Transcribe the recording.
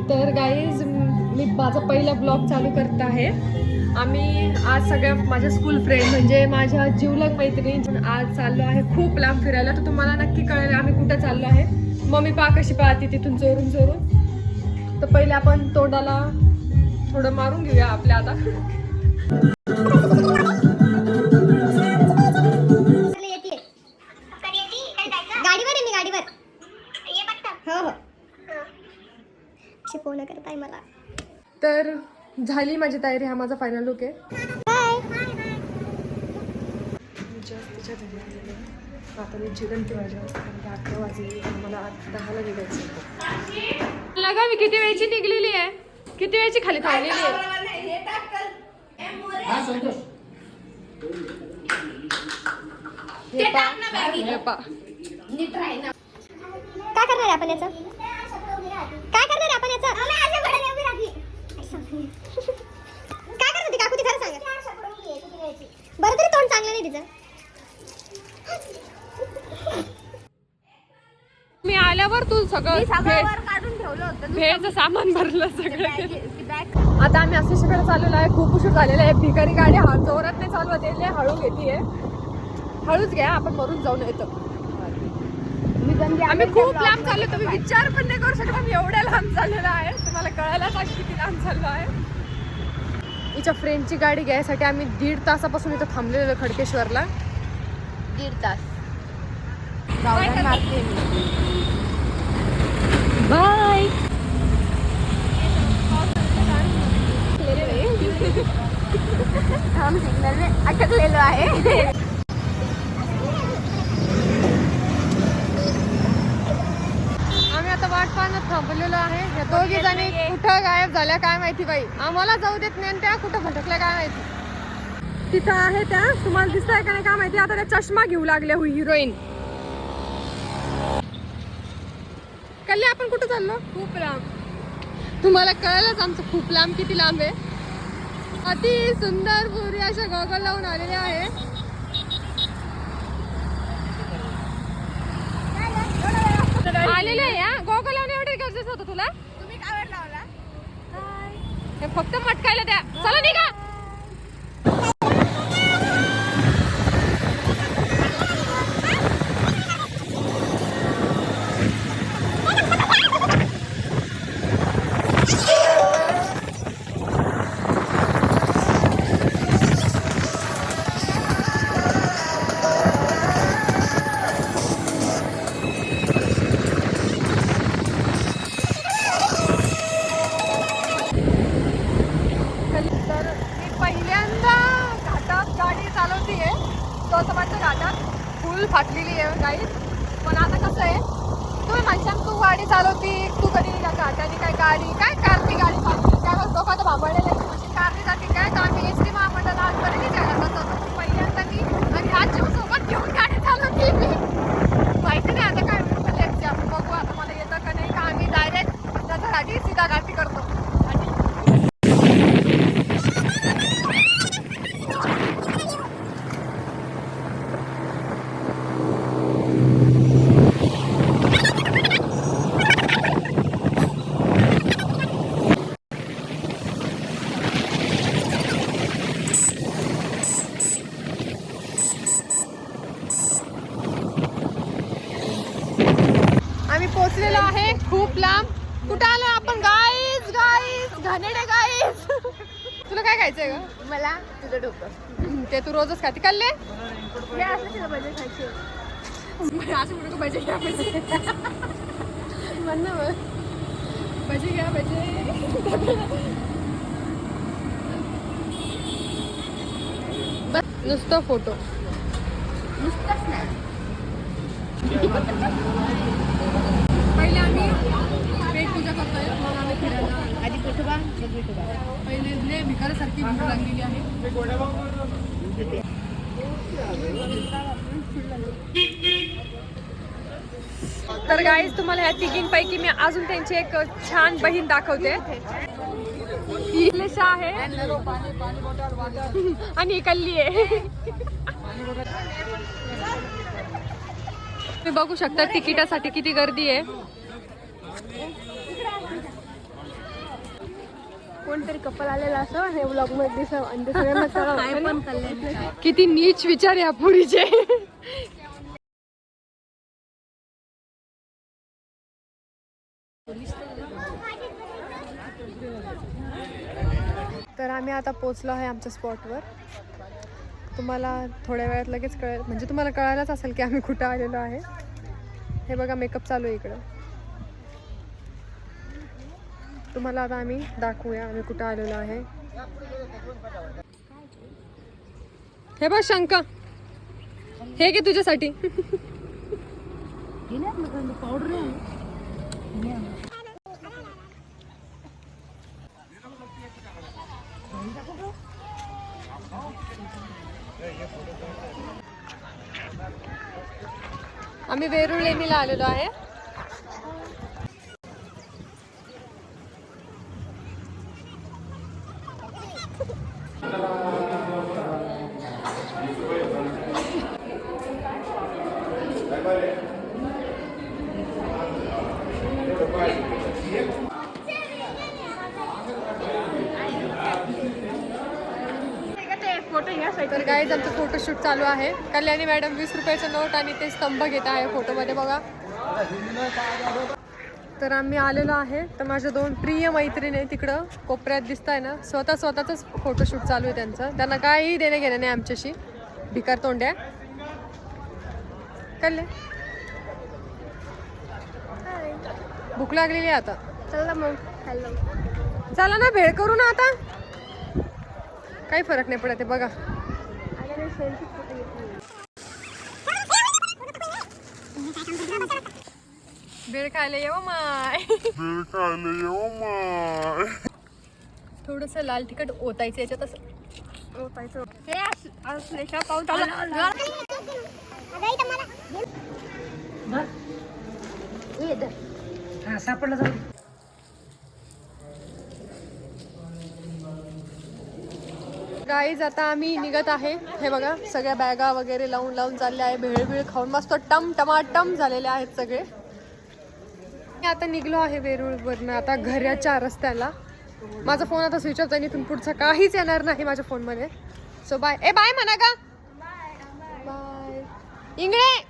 तर गाईज मी माझा पहिला ब्लॉग चालू करत आहे. आम्ही आज सगळ्या माझ्या स्कूल फ्रेंड म्हणजे माझ्या जीवलग मैत्रिणी आज चाललो आहे खूप लांब फिरायला. तर तुम्हाला नक्की कळेल आम्ही कुठे चाललो आहे. मम्मी पहा कशी पाहते तिथून चोरून चोरून. तर पहिले आपण तोंडाला थोडं मारून घेऊया आपल्या आता. फोन करताय मला. तर झाली माझी तयारी. हा माझा फायनल लुक आहे. आता मी चिकन ठेवायचं. 11 वाजले. मला 10ला निघायचं. लगा मी किती वेळची निघलेली आहे. किती वेळची खाली थांबलेली आहे. काय करणार आहे आपण याचं? काय करणार आहे आपण याचं? काय करत होती काकू ती खरं सांगा. बरं तरी तोंड चांगलं नाही तिचं. मी आल्यावर तू सगळं काढून ठेवलं होतं. भेळचं सामान भरलं सगळं. आता आम्ही अशोककडे चाललेलो आहे. खूप उशीर झालेला आहे. भिकारी गाडी जोरात नाही चालवत आहे. हळू घेतीये. हळूच घ्या आपण मरून जाऊन येतो. आम्ही खूप लांब चाललो. तुम्ही विचार पण नाही करू शकत आम्ही एवढ्या लांब चाललेलो आहे. तुम्हाला कळायला पाहिजे किती लांब चाललो आहे. हिच्या फ्रेंडची गाडी घ्यायसाठी आम्ही 1.5 तासापासून इथं थांबलेलो खडकेश्वरला. 1.5 तास बाय. हम सिग्नल में अटकलेलो आहे. आता वाट पाहण्यात थांबलेलो आहे. या दोघी जणी कुठं गायब झाल्या काय माहिती बाई. आम्हाला जाऊ देत नाही. त्या कुठं भटकल्या काय माहिती. तिथं आहे त्या. तुम्हाला दिसतंय का नाही काय माहिती. आता त्या चष्मा घेऊ लागल्या हिरोईन. कल्ले आपण कुठं चाललो. खूप लांब. तुम्हाला कळलंच आमचं खूप लांब किती लांब आहे. अति सुंदर पुरी अशा गॉगल लावून आलेल्या आहे. आलेलं आहे या गॉगल लावणे एवढं गरजेचं होतं तुला. तुम्ही काय वेळ लावला. हे फक्त मटकायला द्या. चला निघा. फुल फाटलेली आहे गाडी. पण आता कसं आहे तुम्ही म्हणता तू गाडी चालवती तू कधी घाटाने काय गाडी काय कारची गाडी फाटली त्यावर लोक आता भांबळलेले म्हणजे कारने जाते काय. तर आम्ही एस टी महामंडळ आजपर्यंत जायला जातो पहिल्यांदा मी आणि आज सोबत घेऊन गाडी चालवती मी. माहिती नाही आता काय आपण बघू आता मला येतं का नाही. का आम्ही डायरेक्ट त्याचा गाडी सीधा गाठी करतो. आम्ही पोहोचलेलो आहे खूप लांब. कुठं आलो आपण. गाईज गाईज घाणेरडे गाईज. तुला काय खायचंय का. मला तुझं डोकं ते तू रोजच खाते. कल्ले असं भजे खायचे. असं कुठं भजे घ्या भजे म्हण ना मग. भजे घ्या भजे. बस नुसतं फोटो. नुसतंच नाही. पहिले आम्ही पेट पूजा करतोय. मग आम्ही फिरायला. आधी विठोबा मग विठोबा. पहिले भिकाऱ्यासारखी भूक लागलेली आहे. तर गाईज तुम्हाला ह्या तिघींपैकी मी अजून त्यांची एक छान बहीण दाखवते. इलेशा आहे आणि कल्ली आहे. तुम्ही बघू शकता तिकिटासाठी किती गर्दी आहे. कोणतरी कपल आलेला असं हे ब्लॉग मध्ये दिसव आणि ते सगळ्यांना कळव. किती नीच विचार या पुढीचे. तर आम्ही आता पोचलो आहे आमच्या स्पॉटवर. तुम्हाला थोड्या वेळात लगेच कळेल, म्हणजे तुम्हाला कळायलाच असेल की आम्ही कुठं आलेलो आहे. हे बघा मेकअप चालू आहे इकडं. तुम्हाला आता आम्ही दाखवूया आम्ही कुठं आलेलो आहे. हे बघ शंका, हे घे तुझ्यासाठी. आम्ही वेरूळ लेणीला आलेलो आहे. तर गाईज आमचं फोटोशूट चालू आहे. कल्याणी मॅडम 20 रुपयाचं नोट आणि ते स्तंभ घेत आहे फोटोमध्ये बघा. तर आम्ही आलेलो आहे. तर माझ्या 2 प्रिय मैत्रिणी तिकडं कोपऱ्यात दिसत आहे ना, स्वतःच फोटोशूट चालू आहे त्यांचं. त्यांना काही देणं घेणं नाही आमच्याशी. भिकार तोंड्या कल्ले. भूक लागलेली आहे आता. चला मग हॅलो. चला ना भेळ करू ना आता. काही फरक नाही पडत आहे बघा. भेळ खायला येऊ माय. थोडस लाल तिखट ओतायचं याच्यात असं ओतायचं. सापडलं जाऊ. गाईज आता आम्ही निघत आहे. हे बघा सगळ्या बॅगा वगैरे लावून चालल्या आहे. भेळ खाऊन मस्त टमाटम झालेले आहेत सगळे. आता निघलो आहे वेरूळवरनं आता घराच्या रस्त्याला. माझा फोन आता स्विच ऑफ आहे. इथून पुढचं काहीच येणार नाही माझ्या फोनमध्ये. So bye. बाय म्हणा का. बाय इंगळे.